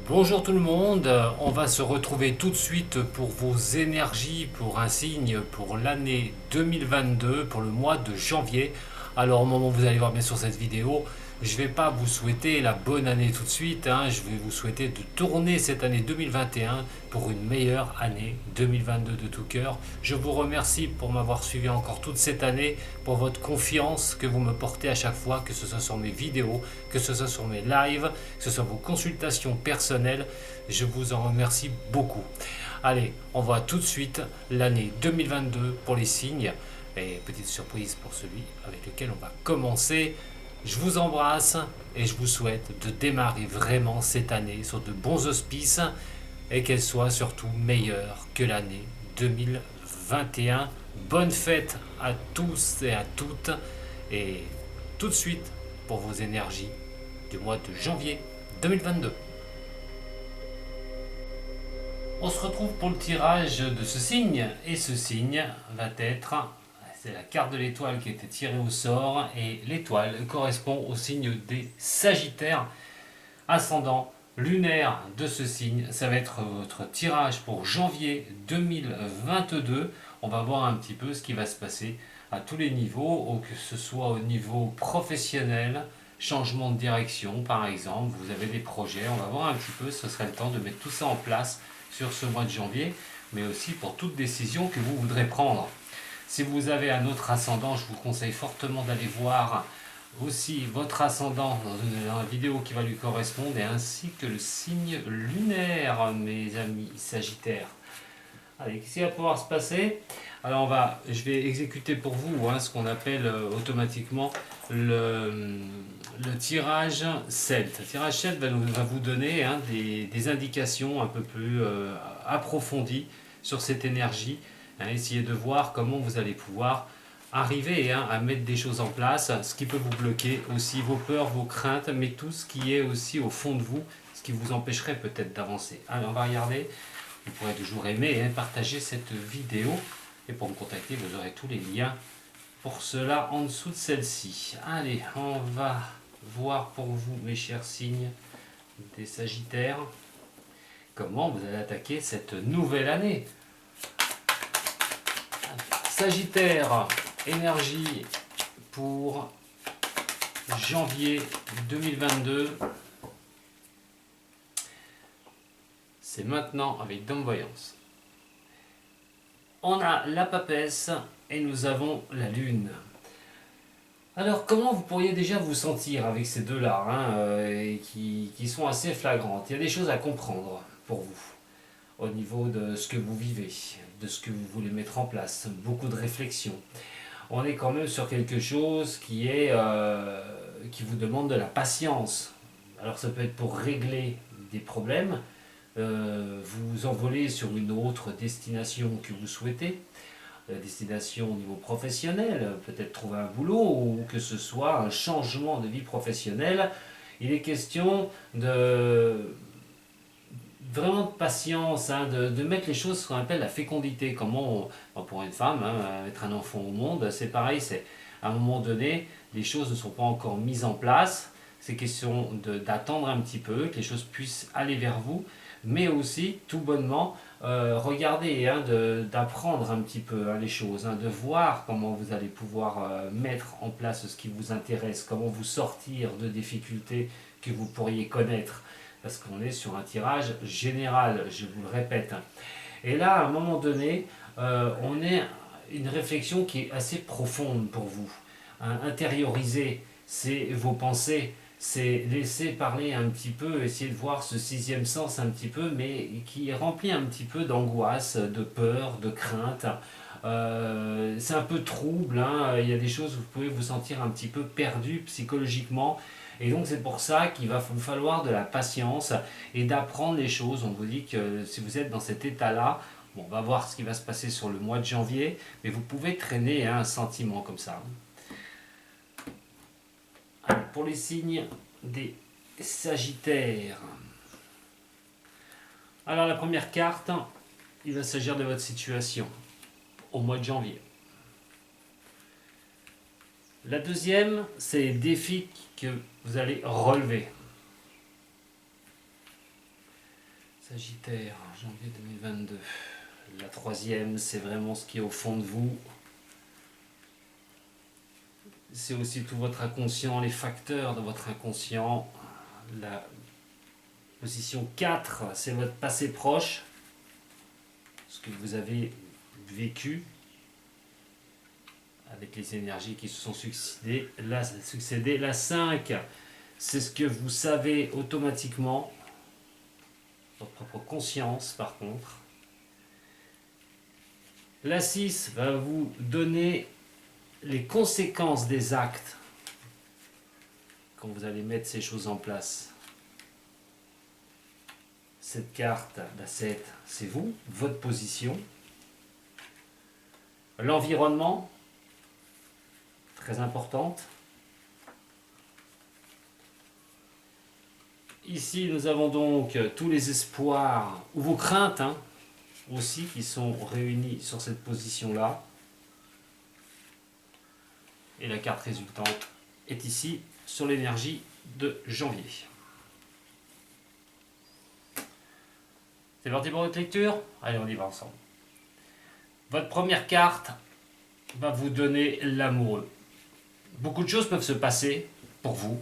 Bonjour tout le monde, on va se retrouver tout de suite pour vos énergies, pour un signe pour l'année 2022, pour le mois de janvier. Alors au moment où vous allez voir bien sûr cette vidéo, je ne vais pas vous souhaiter la bonne année tout de suite, je vais vous souhaiter de tourner cette année 2021 pour une meilleure année 2022 de tout cœur. Je vous remercie pour m'avoir suivi encore toute cette année, pour votre confiance que vous me portez à chaque fois, que ce soit sur mes vidéos, que ce soit sur mes lives, que ce soit vos consultations personnelles. Je vous en remercie beaucoup. Allez, on voit tout de suite l'année 2022 pour les signes. Et petite surprise pour celui avec lequel on va commencer. Je vous embrasse et je vous souhaite de démarrer vraiment cette année sur de bons auspices et qu'elle soit surtout meilleure que l'année 2021. Bonne fête à tous et à toutes et tout de suite pour vos énergies du mois de janvier 2022. On se retrouve pour le tirage de ce signe et ce signe va être, c'est la carte de l'étoile qui a été tirée au sort et l'étoile correspond au signe des Sagittaires, ascendant lunaire de ce signe. Ça va être votre tirage pour janvier 2022. On va voir un petit peu ce qui va se passer à tous les niveaux, que ce soit au niveau professionnel, changement de direction par exemple, vous avez des projets, on va voir un petit peu, ce serait le temps de mettre tout ça en place sur ce mois de janvier, mais aussi pour toute décision que vous voudrez prendre. Si vous avez un autre ascendant, je vous conseille fortement d'aller voir aussi votre ascendant dans une vidéo qui va lui correspondre, et ainsi que le signe lunaire, mes amis Sagittaires. Allez, qu'est-ce qui va pouvoir se passer? Alors je vais exécuter pour vous ce qu'on appelle automatiquement le tirage CELT. Le tirage CELT va vous donner des indications un peu plus approfondies sur cette énergie. Essayez de voir comment vous allez pouvoir arriver à mettre des choses en place, ce qui peut vous bloquer aussi, vos peurs, vos craintes, mais tout ce qui est aussi au fond de vous, ce qui vous empêcherait peut-être d'avancer. Allez, on va regarder. Vous pourrez toujours aimer et partager cette vidéo. Et pour me contacter, vous aurez tous les liens pour cela en dessous de celle-ci. Allez, on va voir pour vous, mes chers signes des Sagittaires, comment vous allez attaquer cette nouvelle année. Sagittaire, énergie pour janvier 2022. C'est maintenant avec Dame Voyance. On a la papesse et nous avons la lune. Alors comment vous pourriez déjà vous sentir avec ces deux-là qui sont assez flagrantes? Il y a des choses à comprendre pour vous au niveau de ce que vous vivez, de ce que vous voulez mettre en place, beaucoup de réflexion. On est quand même sur quelque chose qui vous demande de la patience. Alors ça peut être pour régler des problèmes, vous envoler sur une autre destination que vous souhaitez, destination au niveau professionnel, peut-être trouver un boulot ou que ce soit un changement de vie professionnelle. Il est question de vraiment de patience, de mettre les choses, ce qu'on appelle la fécondité. Comment pour une femme, mettre un enfant au monde, c'est pareil, c'est à un moment donné, les choses ne sont pas encore mises en place. C'est question d'attendre un petit peu, que les choses puissent aller vers vous, mais aussi, tout bonnement, regardez, d'apprendre un petit peu les choses, de voir comment vous allez pouvoir mettre en place ce qui vous intéresse, comment vous sortir de difficultés que vous pourriez connaître, parce qu'on est sur un tirage général, je vous le répète. Et là, à un moment donné, on est une réflexion qui est assez profonde pour vous. Intérioriser vos pensées, c'est laisser parler un petit peu, essayer de voir ce sixième sens un petit peu, mais qui est rempli un petit peu d'angoisse, de peur, de crainte. C'est un peu trouble, il y a des choses où vous pouvez vous sentir un petit peu perdu psychologiquement. Et donc c'est pour ça qu'il va vous falloir de la patience et d'apprendre les choses. On vous dit que si vous êtes dans cet état-là, on va voir ce qui va se passer sur le mois de janvier, mais vous pouvez traîner un sentiment comme ça. Alors, pour les signes des Sagittaires. Alors la première carte, il va s'agir de votre situation au mois de janvier. La deuxième, c'est les défis que vous allez relever. Sagittaire, janvier 2022. La troisième, c'est vraiment ce qui est au fond de vous. C'est aussi tout votre inconscient, les facteurs de votre inconscient. La position 4, c'est votre passé proche, ce que vous avez vécu avec les énergies qui se sont succédées. La 5, c'est ce que vous savez automatiquement, votre propre conscience par contre. La 6 va vous donner les conséquences des actes quand vous allez mettre ces choses en place. Cette carte, la 7, c'est vous, votre position. L'environnement, très importante. Ici, nous avons donc tous les espoirs, ou vos craintes aussi, qui sont réunis sur cette position-là. Et la carte résultante est ici, sur l'énergie de janvier. C'est parti pour votre lecture? Allez, on y va ensemble. Votre première carte va vous donner l'amoureux. Beaucoup de choses peuvent se passer pour vous.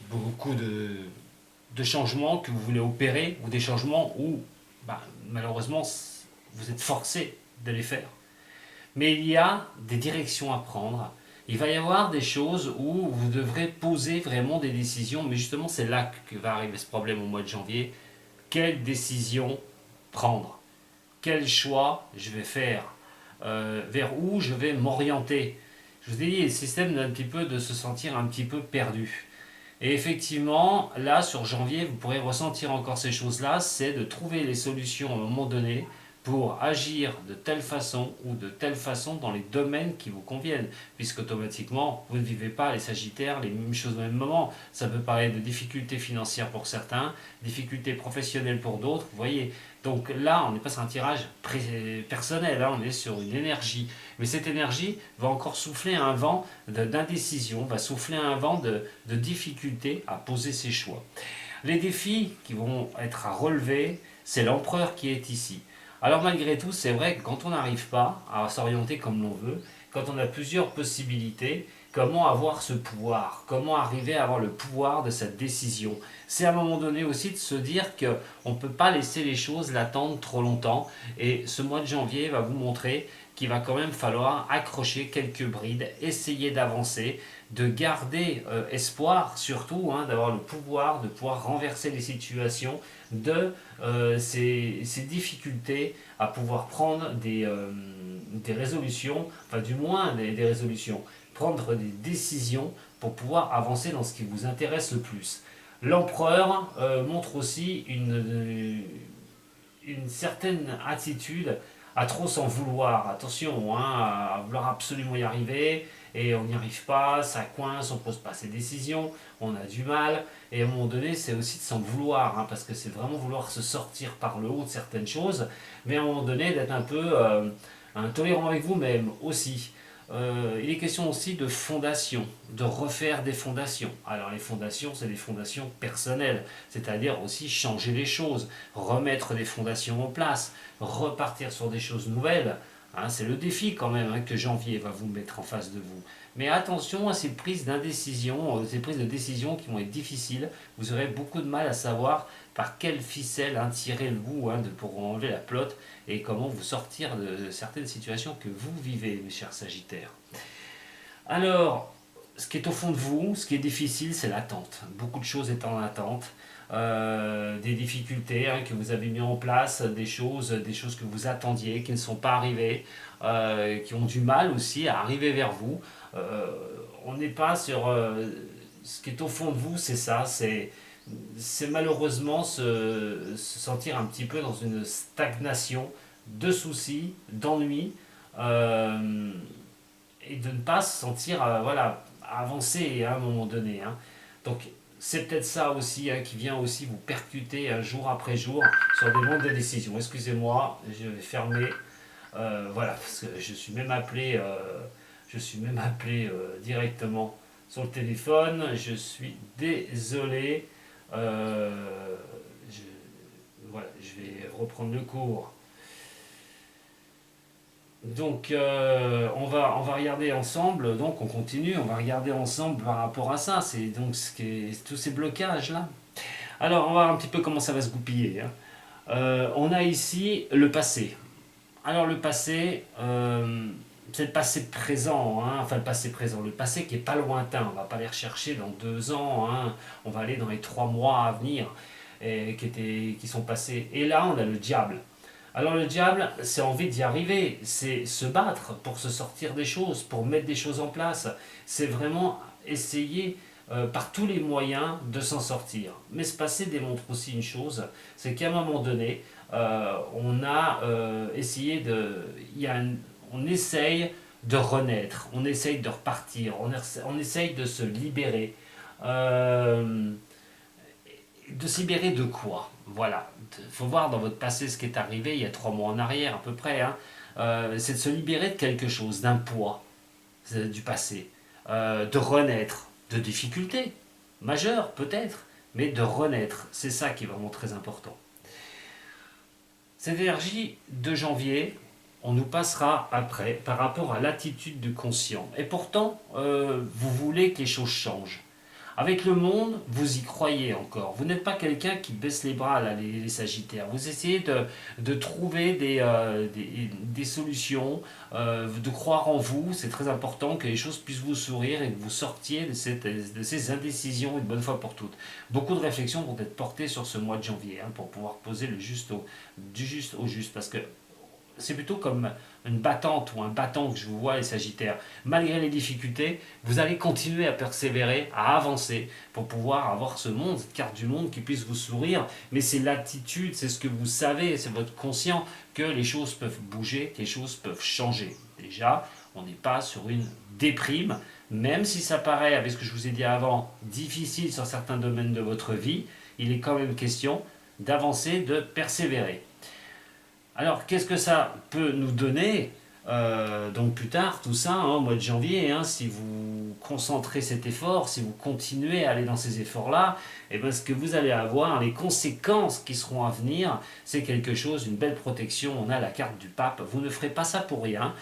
Beaucoup de changements que vous voulez opérer, ou des changements où, malheureusement, vous êtes forcé de les faire. Mais il y a des directions à prendre. Il va y avoir des choses où vous devrez poser vraiment des décisions, mais justement c'est là que va arriver ce problème au mois de janvier. Quelle décision prendre? Quel choix je vais faire? Vers où je vais m'orienter? Je vous ai dit, le système d'un petit peu de se sentir un petit peu perdu. Et effectivement, là sur janvier, vous pourrez ressentir encore ces choses-là, c'est de trouver les solutions à un moment donné pour agir de telle façon ou de telle façon dans les domaines qui vous conviennent, puisque automatiquement, vous ne vivez pas les Sagittaires les mêmes choses au même moment. Ça peut parler de difficultés financières pour certains, difficultés professionnelles pour d'autres, vous voyez. Donc là, on n'est pas sur un tirage personnel, on est sur une énergie. Mais cette énergie va encore souffler un vent d'indécision, va souffler un vent de difficulté à poser ses choix. Les défis qui vont être à relever, c'est l'empereur qui est ici. Alors malgré tout, c'est vrai que quand on n'arrive pas à s'orienter comme l'on veut, quand on a plusieurs possibilités, comment avoir ce pouvoir? Comment arriver à avoir le pouvoir de cette décision? C'est à un moment donné aussi de se dire qu'on ne peut pas laisser les choses l'attendre trop longtemps. Et ce mois de janvier va vous montrer qu'il va quand même falloir accrocher quelques brides, essayer d'avancer, de garder espoir surtout, d'avoir le pouvoir de pouvoir renverser les situations, de ces difficultés à pouvoir prendre des résolutions, enfin du moins des résolutions, prendre des décisions pour pouvoir avancer dans ce qui vous intéresse le plus. L'empereur montre aussi une certaine attitude à trop s'en vouloir. Attention, à vouloir absolument y arriver, et on n'y arrive pas, ça coince, on ne pose pas ses décisions, on a du mal, et à un moment donné, c'est aussi de s'en vouloir, parce que c'est vraiment vouloir se sortir par le haut de certaines choses, mais à un moment donné, d'être un peu tolérant avec vous-même aussi. Il est question aussi de fondation, de refaire des fondations. Alors les fondations, c'est des fondations personnelles, c'est-à-dire aussi changer les choses, remettre des fondations en place, repartir sur des choses nouvelles. C'est le défi quand même que janvier va vous mettre en face de vous. Mais attention à ces prises d'indécision, ces prises de décision qui vont être difficiles. Vous aurez beaucoup de mal à savoir par quelle ficelle tirer le bout pour enlever la pelote et comment vous sortir de certaines situations que vous vivez, mes chers Sagittaires. Alors, ce qui est au fond de vous, ce qui est difficile, c'est l'attente. Beaucoup de choses étant en attente. Des difficultés que vous avez mis en place, des choses que vous attendiez, qui ne sont pas arrivées, qui ont du mal aussi à arriver vers vous. On n'est pas sur... ce qui est au fond de vous, c'est ça, c'est malheureusement se sentir un petit peu dans une stagnation de soucis, d'ennuis, et de ne pas se sentir avancer à un moment donné. Donc c'est peut-être ça aussi qui vient aussi vous percuter jour après jour sur des mondes de décision. Excusez-moi, je vais fermer. Parce que je suis même appelé, directement sur le téléphone. Je suis désolé. voilà, je vais reprendre le cours. Donc on va regarder ensemble, donc on continue, on va regarder ensemble par rapport à ça, c'est donc tous ces blocages là. Alors on va voir un petit peu comment ça va se goupiller, hein. On a ici le passé. Alors le passé, c'est le passé présent, hein, enfin le passé présent, le passé qui est pas lointain, on va pas aller rechercher dans 2 ans, hein, on va aller dans les 3 mois à venir qui sont passés. Et là on a le diable. Alors le diable, c'est envie d'y arriver, c'est se battre pour se sortir des choses, pour mettre des choses en place. C'est vraiment essayer par tous les moyens de s'en sortir. Mais ce passé démontre aussi une chose, c'est qu'à un moment donné, on a essayé de... on essaye de renaître, on essaye de repartir, on essaye de se libérer. Euh, de se libérer de quoi? Voilà. Il faut voir dans votre passé ce qui est arrivé il y a 3 mois en arrière à peu près, hein. C'est de se libérer de quelque chose, d'un poids du passé, de renaître, de difficultés majeures peut-être, mais de renaître. C'est ça qui est vraiment très important. Cette énergie de janvier, on nous passera après par rapport à l'attitude du conscient. Et pourtant, vous voulez que les choses changent. Avec le monde, vous y croyez encore. Vous n'êtes pas quelqu'un qui baisse les bras, là, les Sagittaires. Vous essayez de trouver des solutions, de croire en vous. C'est très important que les choses puissent vous sourire et que vous sortiez de ces indécisions une bonne fois pour toutes. Beaucoup de réflexions vont être portées sur ce mois de janvier, hein, pour pouvoir poser du juste au juste. Parce que c'est plutôt comme une battante ou un battant que je vous vois, les Sagittaires. Malgré les difficultés, vous allez continuer à persévérer, à avancer pour pouvoir avoir ce monde, cette carte du monde qui puisse vous sourire. Mais c'est l'attitude, c'est ce que vous savez, c'est votre conscient que les choses peuvent bouger, que les choses peuvent changer. Déjà, on n'est pas sur une déprime, même si ça paraît, avec ce que je vous ai dit avant, difficile sur certains domaines de votre vie, il est quand même question d'avancer, de persévérer. Alors, qu'est-ce que ça peut nous donner donc plus tard, tout ça, hein, au mois de janvier, hein, si vous concentrez cet effort, si vous continuez à aller dans ces efforts-là, et bien ce que vous allez avoir, les conséquences qui seront à venir, c'est quelque chose, une belle protection. On a la carte du pape, vous ne ferez pas ça pour rien.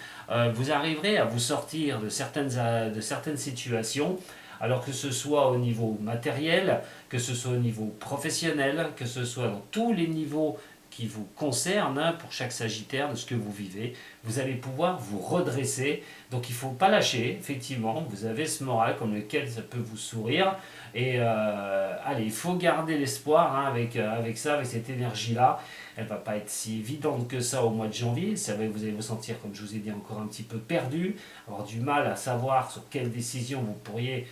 Vous arriverez à vous sortir de certaines situations, alors que ce soit au niveau matériel, que ce soit au niveau professionnel, que ce soit dans tous les niveaux qui vous concerne, hein, pour chaque Sagittaire, de ce que vous vivez, vous allez pouvoir vous redresser. Donc il ne faut pas lâcher, effectivement, vous avez ce moral comme lequel ça peut vous sourire. Et allez, il faut garder l'espoir, hein, avec ça, avec cette énergie-là. Elle ne va pas être si évidente que ça au mois de janvier. C'est vrai que vous allez vous sentir, comme je vous ai dit, encore un petit peu perdu, avoir du mal à savoir sur quelle décision vous pourriez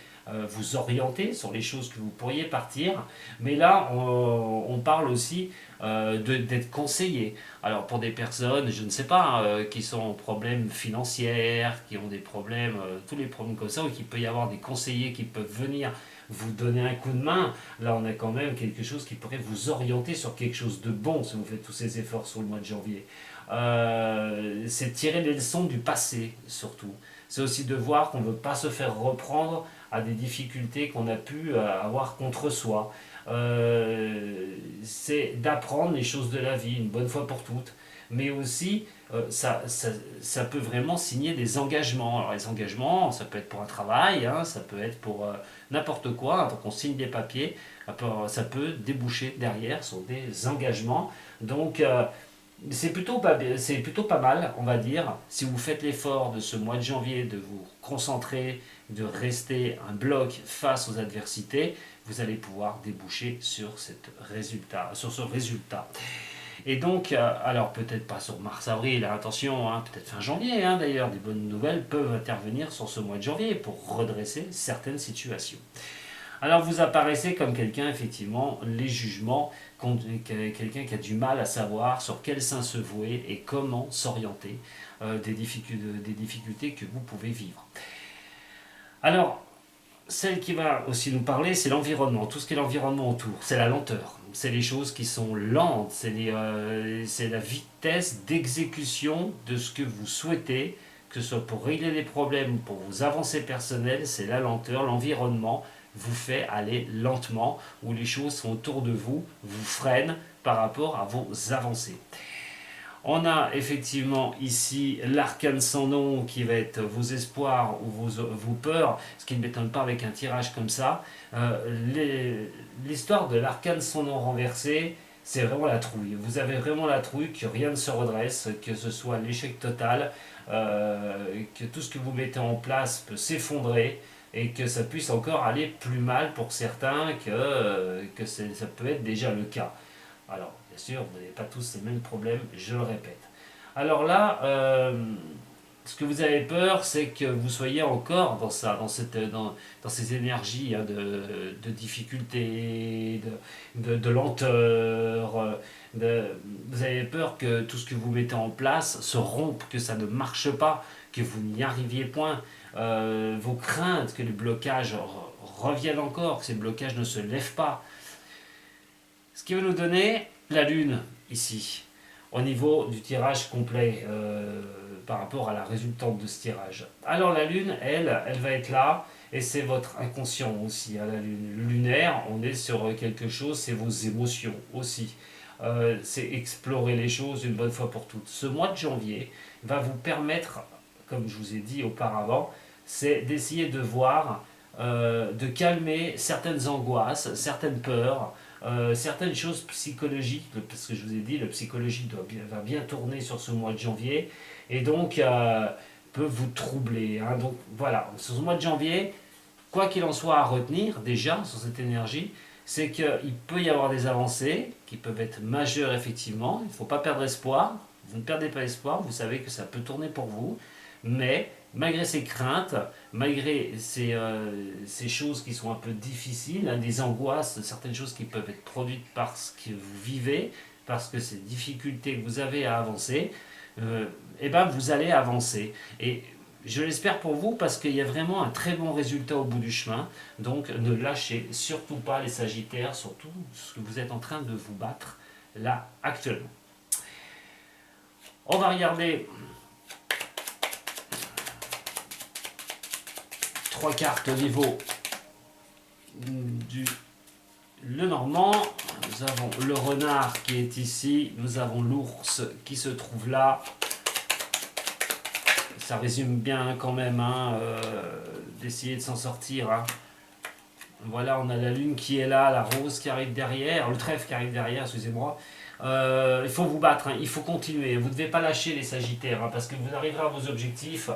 vous orienter, sur les choses que vous pourriez partir. Mais là, on parle aussi d'être conseillé. Alors pour des personnes, je ne sais pas, qui sont en problème financiers, qui ont des problèmes, tous les problèmes comme ça, ou qu'il peut y avoir des conseillers qui peuvent venir vous donner un coup de main, là on a quand même quelque chose qui pourrait vous orienter sur quelque chose de bon si vous faites tous ces efforts sur le mois de janvier. C'est tirer les leçons du passé surtout. C'est aussi de voir qu'on ne veut pas se faire reprendre à des difficultés qu'on a pu avoir contre soi. C'est d'apprendre les choses de la vie une bonne fois pour toutes, mais aussi ça peut vraiment signer des engagements. Alors les engagements, ça peut être pour un travail, hein, ça peut être pour n'importe quoi, donc on signe des papiers, ça peut déboucher derrière sur des engagements. Donc c'est plutôt pas mal, on va dire, si vous faites l'effort de ce mois de janvier de vous concentrer, de rester un bloc face aux adversités, vous allez pouvoir déboucher sur ce résultat. Et donc, alors peut-être pas sur mars-avril, attention, hein, peut-être fin janvier, hein, d'ailleurs, des bonnes nouvelles peuvent intervenir sur ce mois de janvier pour redresser certaines situations. Alors vous apparaissez comme quelqu'un, effectivement, les jugements, quelqu'un qui a du mal à savoir sur quel sein se vouer et comment s'orienter des difficultés que vous pouvez vivre. Alors, celle qui va aussi nous parler, c'est l'environnement, tout ce qui est l'environnement autour, c'est la lenteur, c'est les choses qui sont lentes, c'est la vitesse d'exécution de ce que vous souhaitez, que ce soit pour régler des problèmes ou pour vos avancées personnelles, c'est la lenteur, l'environnement vous fait aller lentement, où les choses sont autour de vous, vous freinent, par rapport à vos avancées. On a effectivement ici l'arcane sans nom qui va être vos espoirs ou vos peurs, ce qui ne m'étonne pas avec un tirage comme ça. L'histoire de l'arcane sans nom renversé, c'est vraiment la trouille. Vous avez vraiment la trouille que rien ne se redresse, que ce soit l'échec total, que tout ce que vous mettez en place peut s'effondrer et que ça puisse encore aller plus mal pour certains que ça peut être déjà le cas. Alors, bien sûr, vous n'avez pas tous les mêmes problèmes, je le répète. Alors là, ce que vous avez peur, c'est que vous soyez encore dans ça, dans ces énergies hein, de difficulté, de lenteur. Vous avez peur que tout ce que vous mettez en place se rompe, que ça ne marche pas, que vous n'y arriviez point. Vos craintes que les blocages reviennent encore, que ces blocages ne se lèvent pas. Ce qui va nous donner la lune ici, au niveau du tirage complet par rapport à la résultante de ce tirage. Alors la lune, elle va être là, et c'est votre inconscient aussi, hein, la lune. Le lunaire, on est sur quelque chose, c'est vos émotions aussi. C'est explorer les choses une bonne fois pour toutes. Ce mois de janvier va vous permettre, comme je vous ai dit auparavant, c'est d'essayer de voir, de calmer certaines angoisses, certaines peurs, certaines choses psychologiques, parce que je vous ai dit, le psychologique va bien tourner sur ce mois de janvier, et donc peut vous troubler. Hein. Donc voilà, sur ce mois de janvier, quoi qu'il en soit à retenir déjà sur cette énergie, c'est qu'il peut y avoir des avancées qui peuvent être majeures effectivement, il ne faut pas perdre espoir, vous ne perdez pas espoir, vous savez que ça peut tourner pour vous, mais malgré ces craintes, malgré ces choses qui sont un peu difficiles, hein, des angoisses, certaines choses qui peuvent être produites parce que vous vivez, parce que ces difficultés que vous avez à avancer, et ben vous allez avancer. Et je l'espère pour vous parce qu'il y a vraiment un très bon résultat au bout du chemin. Donc ne lâchez surtout pas les Sagittaires, surtout ce que vous êtes en train de vous battre là actuellement. On va regarder 3 cartes au niveau du Lenormand. Nous avons le renard qui est ici, nous avons l'ours qui se trouve là. Ça résume bien quand même hein, d'essayer de s'en sortir. Hein. Voilà, on a la lune qui est là, la rose qui arrive derrière, le trèfle qui arrive derrière, excusez-moi. Il faut vous battre, hein, il faut continuer. Vous ne devez pas lâcher les Sagittaires, hein, parce que vous arriverez à vos objectifs.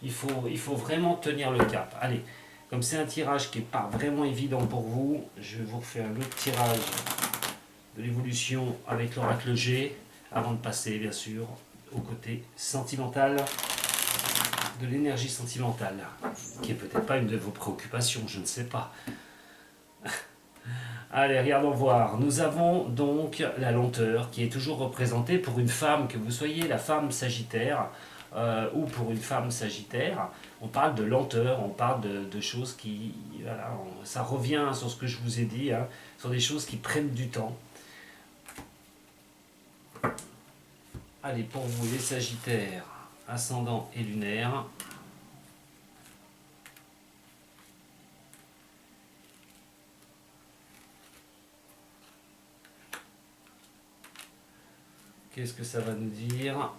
Il faut vraiment tenir le cap. Allez, comme c'est un tirage qui n'est pas vraiment évident pour vous, je vais vous refaire un autre tirage de l'évolution avec l'oracle G, avant de passer bien sûr au côté sentimental, de l'énergie sentimentale, qui est peut-être pas une de vos préoccupations, je ne sais pas. Allez, regardons voir. Nous avons donc la lenteur qui est toujours représentée pour une femme, que vous soyez la femme Sagittaire ou pour une femme Sagittaire. On parle de lenteur, on parle de choses qui... Voilà, ça revient sur ce que je vous ai dit, hein, sur des choses qui prennent du temps. Allez, pour vous les Sagittaires, ascendant et lunaire. Qu'est-ce que ça va nous dire ?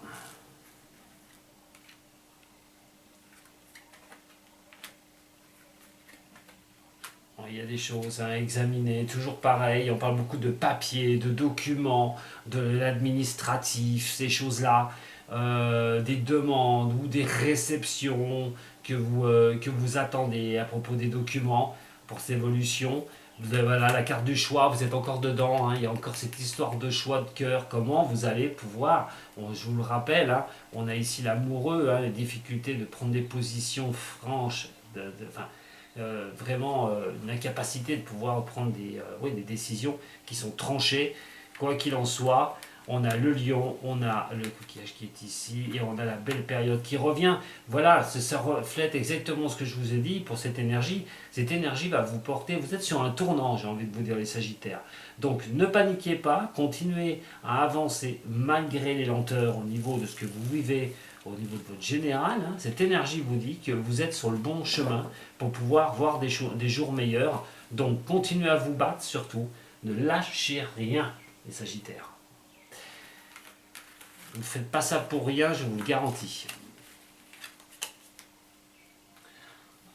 Il y a des choses à examiner, toujours pareil, on parle beaucoup de papiers, de documents, de l'administratif, ces choses-là, des demandes ou des réceptions que vous attendez à propos des documents pour cette évolution. Voilà, la carte du choix, vous êtes encore dedans, hein, il y a encore cette histoire de choix de cœur, comment vous allez pouvoir, je vous le rappelle, hein, on a ici l'amoureux, hein, les difficultés de prendre des positions franches, vraiment une incapacité de pouvoir prendre des décisions qui sont tranchées, quoi qu'il en soit. On a le lion, on a le coquillage qui est ici, et on a la belle période qui revient. Voilà, ça reflète exactement ce que je vous ai dit pour cette énergie. Cette énergie va vous porter, vous êtes sur un tournant, j'ai envie de vous dire les Sagittaires. Donc ne paniquez pas, continuez à avancer malgré les lenteurs au niveau de ce que vous vivez, au niveau de votre général. Hein. Cette énergie vous dit que vous êtes sur le bon chemin pour pouvoir voir des jours meilleurs. Donc continuez à vous battre surtout, ne lâchez rien. les Sagittaires. Vous ne faites pas ça pour rien, je vous le garantis.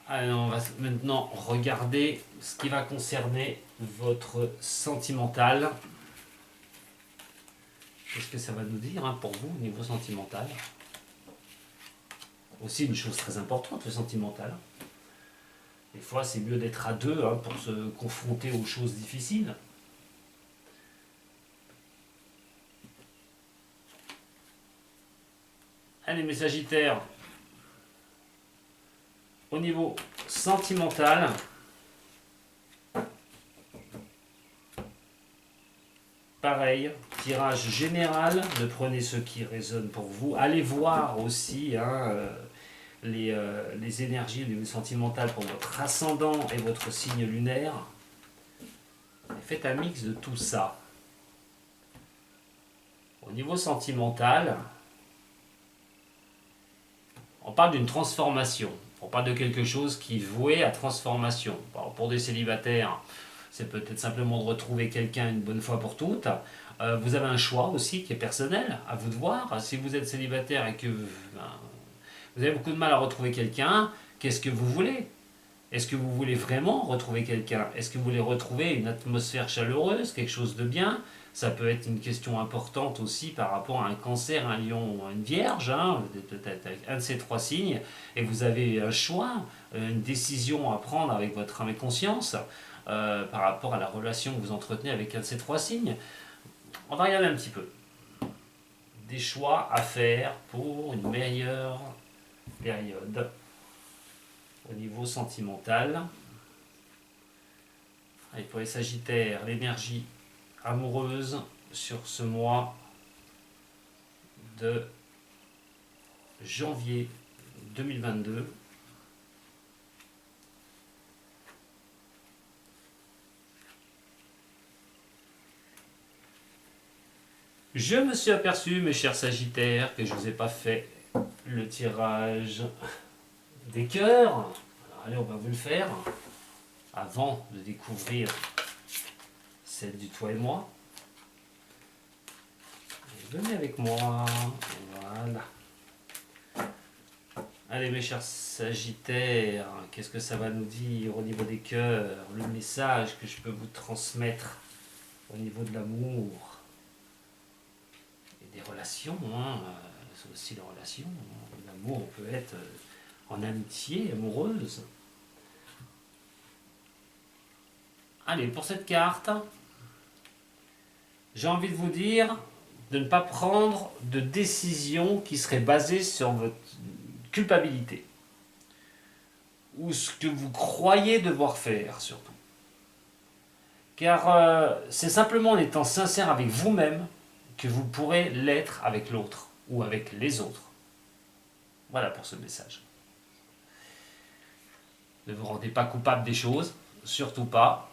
Alors, on va maintenant regarder ce qui va concerner votre sentimental. Qu'est-ce que ça va nous dire pour vous au niveau sentimental? Aussi une chose très importante, le sentimental. Des fois, c'est mieux d'être à deux pour se confronter aux choses difficiles. Allez, mes Sagittaires, au niveau sentimental, pareil, tirage général, ne prenez ce qui résonne pour vous. Allez voir aussi les énergies au niveau sentimental pour votre ascendant et votre signe lunaire. Et faites un mix de tout ça. Au niveau sentimental, on parle d'une transformation. On parle de quelque chose qui est voué à transformation. Alors pour des célibataires, c'est peut-être simplement de retrouver quelqu'un une bonne fois pour toutes. Vous avez un choix aussi qui est personnel, à vous de voir. Si vous êtes célibataire et que vous avez beaucoup de mal à retrouver quelqu'un, qu'est-ce que vous voulez? Est-ce que vous voulez vraiment retrouver quelqu'un? Est-ce que vous voulez retrouver une atmosphère chaleureuse, quelque chose de bien? Ça peut être une question importante aussi par rapport à un cancer, un lion, une vierge, peut-être avec un de ces trois signes, et vous avez un choix, une décision à prendre avec votre âme et conscience par rapport à la relation que vous entretenez avec un de ces trois signes. On va regarder un petit peu. Des choix à faire pour une meilleure période au niveau sentimental. Et pour les Sagittaires, l'énergie amoureuse sur ce mois de janvier 2022. Je me suis aperçu, mes chers Sagittaires, que je ne vous ai pas fait le tirage des cœurs. Alors, allez, on va vous le faire avant de découvrir celle du toi et moi. Et venez avec moi. Voilà. Allez, mes chers Sagittaires, qu'est-ce que ça va nous dire au niveau des cœurs? Le message que je peux vous transmettre au niveau de l'amour et des relations. C'est aussi les relations. L'amour peut être en amitié amoureuse. Allez, pour cette carte, j'ai envie de vous dire de ne pas prendre de décision qui serait basée sur votre culpabilité ou ce que vous croyez devoir faire surtout. Car c'est simplement en étant sincère avec vous-même que vous pourrez l'être avec l'autre ou avec les autres. Voilà pour ce message. Ne vous rendez pas coupable des choses, surtout pas.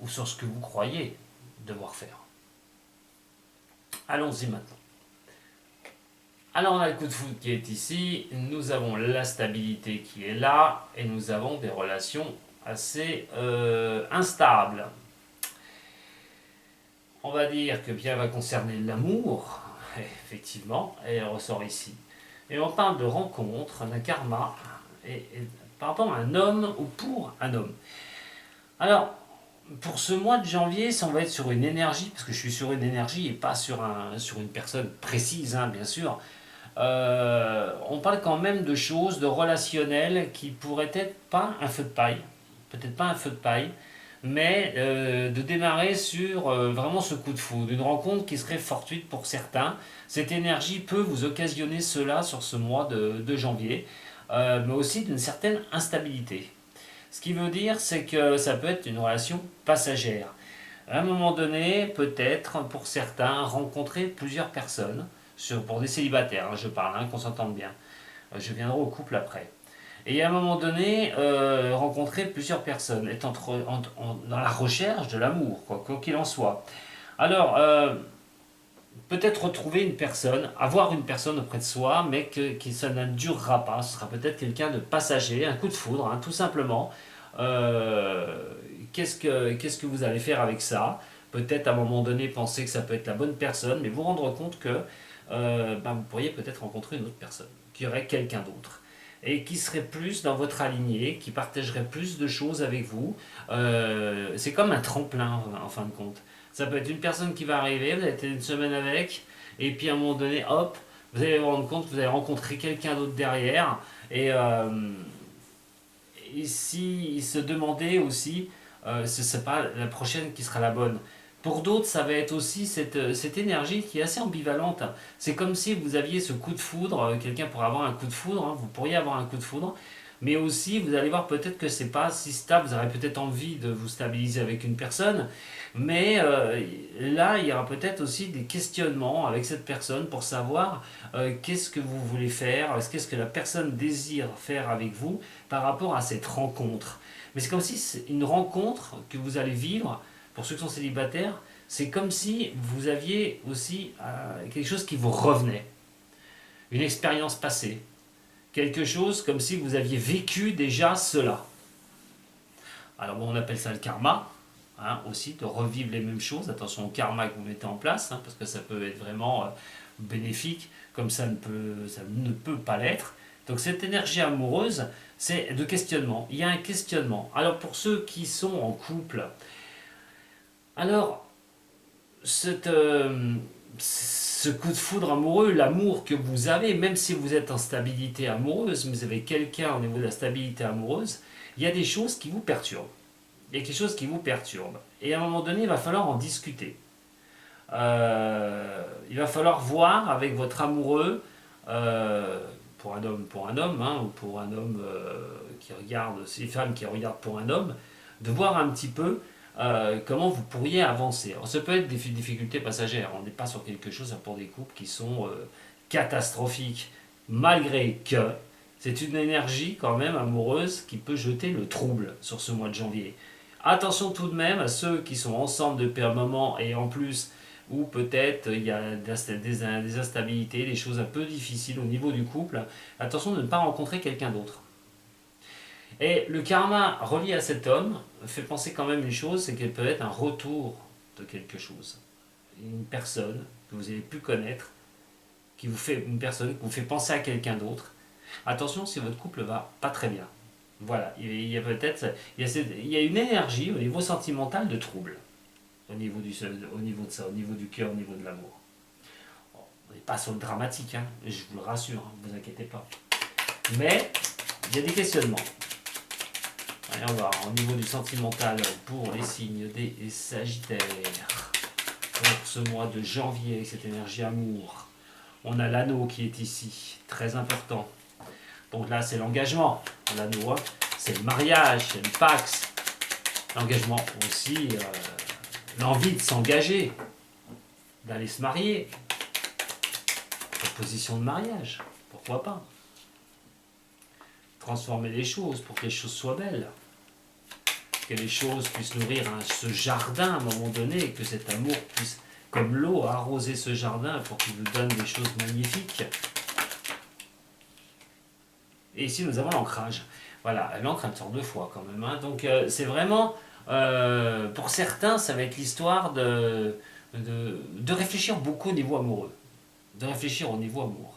Ou sur ce que vous croyez devoir faire. Allons-y maintenant. Alors on a le coup de foudre qui est ici, nous avons la stabilité qui est là, et nous avons des relations assez instables. On va dire que bien va concerner l'amour, effectivement, et elle ressort ici. Et on parle de rencontre, d'un karma, et par rapport à un homme ou pour un homme. Alors, pour ce mois de janvier, ça on va être sur une énergie, parce que je suis sur une énergie et pas sur une personne précise, bien sûr. On parle quand même de choses, de relationnel qui pourraient être pas un feu de paille, peut-être pas un feu de paille, mais de démarrer sur vraiment ce coup de foudre, une rencontre qui serait fortuite pour certains. Cette énergie peut vous occasionner cela sur ce mois de janvier, mais aussi d'une certaine instabilité. Ce qui veut dire, c'est que ça peut être une relation passagère. À un moment donné, peut-être, pour certains, rencontrer plusieurs personnes, pour des célibataires, je parle, qu'on s'entende bien. Je viendrai au couple après. Et à un moment donné, rencontrer plusieurs personnes, être dans la recherche de l'amour, quoi qu'il en soit. Alors, peut-être retrouver une personne, avoir une personne auprès de soi, mais que ça ne durera pas. Ce sera peut-être quelqu'un de passager, un coup de foudre, tout simplement, qu'est-ce que vous allez faire avec ça? Peut-être à un moment donné penser que ça peut être la bonne personne, mais vous rendre compte que vous pourriez peut-être rencontrer une autre personne, qui aurait quelqu'un d'autre, et qui serait plus dans votre aligné, qui partagerait plus de choses avec vous. C'est comme un tremplin en fin de compte. Ça peut être une personne qui va arriver, vous avez été une semaine avec, et puis à un moment donné, hop, vous allez vous rendre compte que vous allez rencontrer quelqu'un d'autre derrière, et si se demandait aussi, ce n'est pas la prochaine qui sera la bonne. Pour d'autres, ça va être aussi cette énergie qui est assez ambivalente. C'est comme si vous aviez ce coup de foudre, quelqu'un pourrait avoir un coup de foudre, hein, vous pourriez avoir un coup de foudre, mais aussi vous allez voir peut-être que c'est pas si stable, vous aurez peut-être envie de vous stabiliser avec une personne, mais là il y aura peut-être aussi des questionnements avec cette personne pour savoir qu'est-ce que vous voulez faire, qu'est-ce que la personne désire faire avec vous par rapport à cette rencontre. Mais c'est comme si c'est une rencontre que vous allez vivre, pour ceux qui sont célibataires, c'est comme si vous aviez aussi quelque chose qui vous revenait, une expérience passée, quelque chose comme si vous aviez vécu déjà cela. Alors bon, on appelle ça le karma, hein, aussi, de revivre les mêmes choses. Attention au karma que vous mettez en place, hein, parce que ça peut être vraiment bénéfique, comme ça ne peut pas l'être. Donc cette énergie amoureuse, c'est de questionnement. Il y a un questionnement. Alors pour ceux qui sont en couple, alors ce coup de foudre amoureux, l'amour que vous avez, même si vous êtes en stabilité amoureuse, vous avez quelqu'un au niveau de la stabilité amoureuse, il y a des choses qui vous perturbent. Il y a quelque chose qui vous perturbe. Et à un moment donné, il va falloir en discuter. Il va falloir voir avec votre amoureux, pour un homme, hein, ou pour un homme qui regarde, c'est une femme qui regarde pour un homme, de voir un petit peu comment vous pourriez avancer. Alors, ça peut être des difficultés passagères, on n'est pas sur quelque chose pour des couples qui sont catastrophiques, malgré que c'est une énergie quand même amoureuse qui peut jeter le trouble sur ce mois de janvier. Attention tout de même à ceux qui sont ensemble depuis un moment et en plus où peut-être il y a des instabilités, des choses un peu difficiles au niveau du couple. Attention de ne pas rencontrer quelqu'un d'autre. Et le karma relié à cet homme fait penser quand même une chose, c'est qu'il peut être un retour de quelque chose. Une personne que vous avez pu connaître, une personne qui vous fait penser à quelqu'un d'autre. Attention si votre couple va pas très bien. Voilà, il y a peut-être, il y a une énergie au niveau sentimental de trouble, au niveau de ça, au niveau du cœur, au niveau de l'amour. Bon, on n'est pas sur le dramatique, hein, je vous le rassure, hein, ne vous inquiétez pas. Mais il y a des questionnements. Allez, on va voir au niveau du sentimental pour les signes des Sagittaires. Pour ce mois de janvier, avec cette énergie amour, on a l'anneau qui est ici, très important. Donc là, c'est l'engagement. L'anneau, c'est le mariage, c'est le pax. L'engagement aussi, l'envie de s'engager, d'aller se marier. Proposition de mariage, pourquoi pas. Transformer les choses pour que les choses soient belles. Que les choses puissent nourrir ce jardin à un moment donné, que cet amour puisse, comme l'eau, arroser ce jardin pour qu'il nous donne des choses magnifiques. Et ici, nous avons l'ancrage. Voilà, l'encre, elle sort deux fois quand même. Hein. Donc, c'est vraiment, pour certains, ça va être l'histoire de réfléchir beaucoup au niveau amoureux. De réfléchir au niveau amour.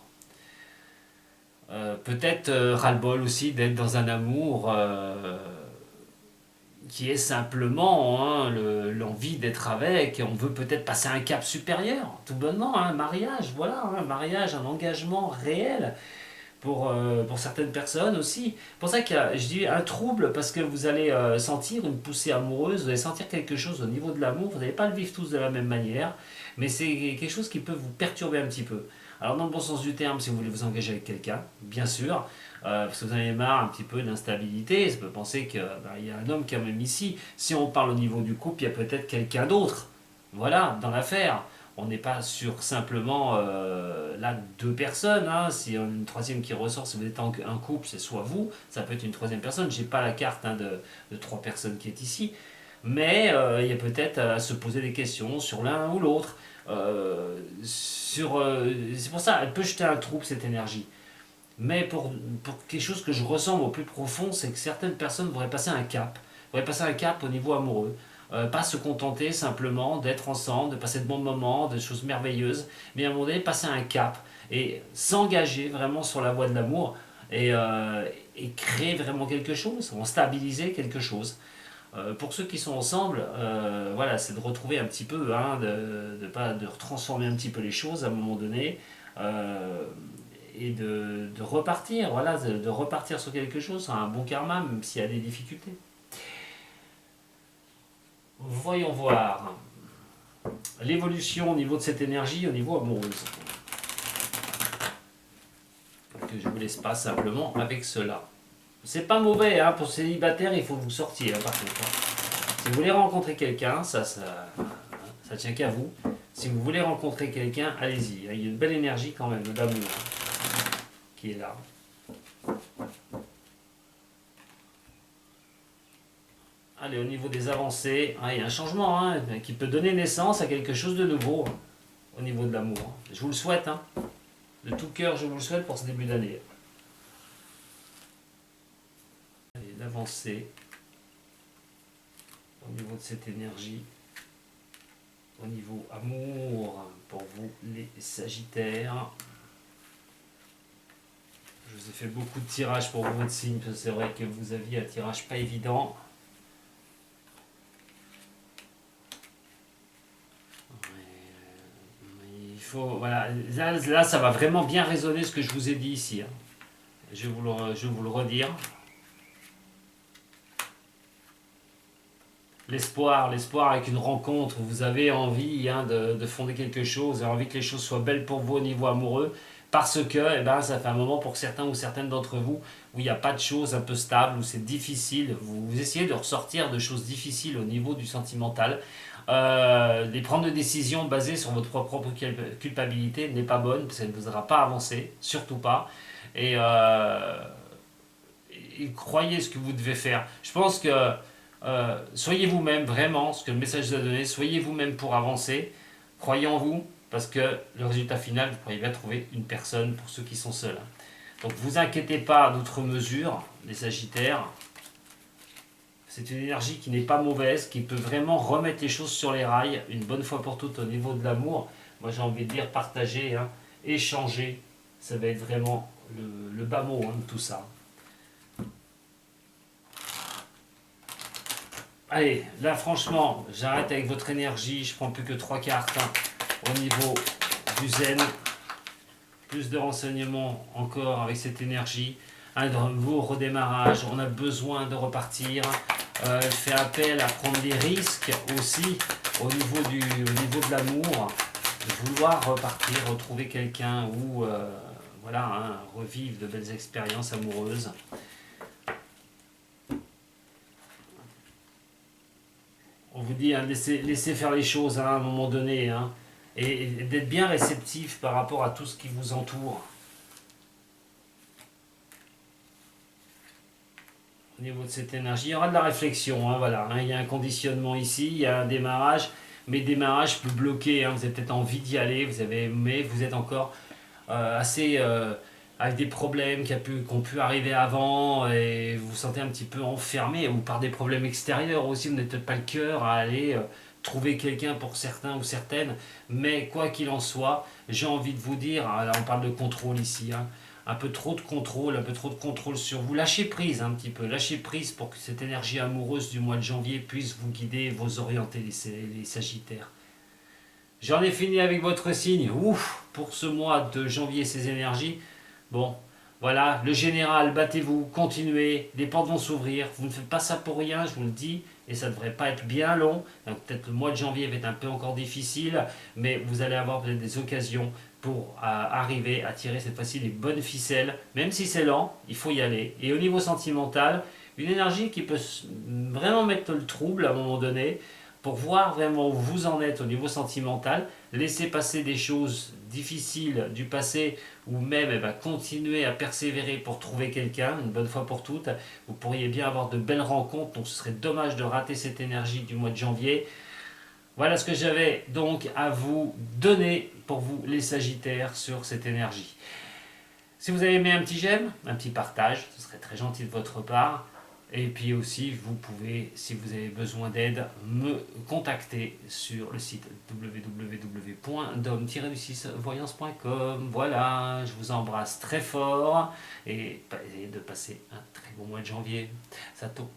Peut-être ras-le-bol aussi d'être dans un amour qui est simplement l'envie d'être avec. On veut peut-être passer un cap supérieur, tout bonnement, un mariage, voilà, un mariage, un engagement réel. Pour certaines personnes aussi. C'est pour ça qu'il y a, je dis, un trouble, parce que vous allez sentir une poussée amoureuse, vous allez sentir quelque chose au niveau de l'amour, vous n'allez pas le vivre tous de la même manière, mais c'est quelque chose qui peut vous perturber un petit peu. Alors dans le bon sens du terme, si vous voulez vous engager avec quelqu'un, bien sûr, parce que vous en avez marre un petit peu d'instabilité, ça peut penser qu'il y a un homme quand même ici. Si on parle au niveau du couple, il y a peut-être quelqu'un d'autre, voilà, dans l'affaire. On n'est pas sur simplement là deux personnes. Hein. S'il y a une troisième qui ressort, si vous êtes un couple, c'est soit vous, ça peut être une troisième personne. Je n'ai pas la carte de trois personnes qui est ici. Mais il y a peut-être à se poser des questions sur l'un ou l'autre. C'est pour ça, elle peut jeter un trouble, cette énergie. Mais pour quelque chose que je ressens au plus profond, c'est que certaines personnes voudraient passer un cap. faudrait passer un cap au niveau amoureux. Pas se contenter simplement d'être ensemble, de passer de bons moments, de choses merveilleuses, mais à un moment donné, passer un cap et s'engager vraiment sur la voie de l'amour et créer vraiment quelque chose, en stabiliser quelque chose. Pour ceux qui sont ensemble, voilà, c'est de retrouver un petit peu, hein, de transformer un petit peu les choses à un moment donné, euh, et de repartir, voilà, de repartir sur quelque chose, sur un bon karma, même s'il y a des difficultés. Voyons voir l'évolution au niveau de cette énergie, au niveau amoureuse. Que je vous laisse pas simplement avec cela. C'est pas mauvais, hein, pour célibataire, il faut vous sortir, par contre, hein. Si vous voulez rencontrer quelqu'un, ça tient qu'à vous. Si vous voulez rencontrer quelqu'un, allez-y. Il y a une belle énergie quand même d'amour, hein, qui est là. Allez, au niveau des avancées, hein, il y a un changement, hein, qui peut donner naissance à quelque chose de nouveau, hein, au niveau de l'amour, hein. Je vous le souhaite, hein. De tout cœur, je vous le souhaite pour ce début d'année. Allez, l'avancée au niveau de cette énergie, au niveau amour, pour vous les Sagittaires. Je vous ai fait beaucoup de tirages pour votre signe, parce que c'est vrai que vous aviez un tirage pas évident. Il faut, voilà, là, ça va vraiment bien résonner ce que je vous ai dit ici, hein. Je vais vous le redire. L'espoir avec une rencontre, vous avez envie, hein, de fonder quelque chose, vous avez envie que les choses soient belles pour vous au niveau amoureux, parce que eh ben, ça fait un moment pour certains ou certaines d'entre vous où il n'y a pas de choses un peu stables, où c'est difficile, vous essayez de ressortir de choses difficiles au niveau du sentimental. De prendre des décisions basées sur votre propre culpabilité n'est pas bonne, parce qu'elle ne vous aura pas avancé, surtout pas. Et, et croyez ce que vous devez faire. Je pense que soyez vous-même, vraiment, ce que le message vous a donné, soyez vous-même pour avancer, croyez en vous, parce que le résultat final, vous pourriez bien trouver une personne pour ceux qui sont seuls. Donc vous inquiétez pas d'outre mesure, les Sagittaires, c'est une énergie qui n'est pas mauvaise, qui peut vraiment remettre les choses sur les rails, une bonne fois pour toutes au niveau de l'amour. Moi j'ai envie de dire partager, hein, échanger, ça va être vraiment le bas mot, hein, de tout ça. Allez, là franchement, j'arrête avec votre énergie, je prends plus que 3 cartes, hein, au niveau du zen. Plus de renseignements encore avec cette énergie. Un nouveau redémarrage, on a besoin de repartir. Fait appel à prendre des risques aussi au niveau de l'amour, de vouloir repartir, retrouver quelqu'un ou voilà, hein, revivre de belles expériences amoureuses. On vous dit, hein, laissez faire les choses, hein, à un moment donné, hein, et d'être bien réceptif par rapport à tout ce qui vous entoure. Au niveau de cette énergie, il y aura de la réflexion, hein, voilà, hein, il y a un conditionnement ici, il y a un démarrage, mais démarrage peut bloquer, hein, vous avez peut-être envie d'y aller, mais vous êtes encore assez avec des problèmes qui ont pu arriver avant, et vous vous sentez un petit peu enfermé, ou par des problèmes extérieurs aussi, vous n'êtes peut-être pas le cœur à aller trouver quelqu'un pour certains ou certaines, mais quoi qu'il en soit, j'ai envie de vous dire, là on parle de contrôle ici, hein, un peu trop de contrôle sur vous, lâchez prise un petit peu, lâchez prise pour que cette énergie amoureuse du mois de janvier puisse vous guider, vous orienter les Sagittaires. J'en ai fini avec votre signe. Ouf, pour ce mois de janvier, ces énergies. Bon, voilà, le général, battez-vous, continuez, les portes vont s'ouvrir. Vous ne faites pas ça pour rien, je vous le dis, et ça ne devrait pas être bien long. Donc peut-être le mois de janvier va être un peu encore difficile, mais vous allez avoir peut-être des occasions pour arriver à tirer cette fois-ci les bonnes ficelles. Même si c'est lent, il faut y aller. Et au niveau sentimental, une énergie qui peut vraiment mettre le trouble à un moment donné, pour voir vraiment où vous en êtes au niveau sentimental, laisser passer des choses difficiles du passé ou même continuer à persévérer pour trouver quelqu'un, une bonne fois pour toutes. Vous pourriez bien avoir de belles rencontres, donc ce serait dommage de rater cette énergie du mois de janvier. Voilà ce que j'avais donc à vous donner pour vous les Sagittaires sur cette énergie. Si vous avez aimé, un petit j'aime, un petit partage, ce serait très gentil de votre part. Et puis aussi, vous pouvez, si vous avez besoin d'aide, me contacter sur le site www.dom-voyance.com. Voilà, je vous embrasse très fort et essayez de passer un très bon mois de janvier. Sato.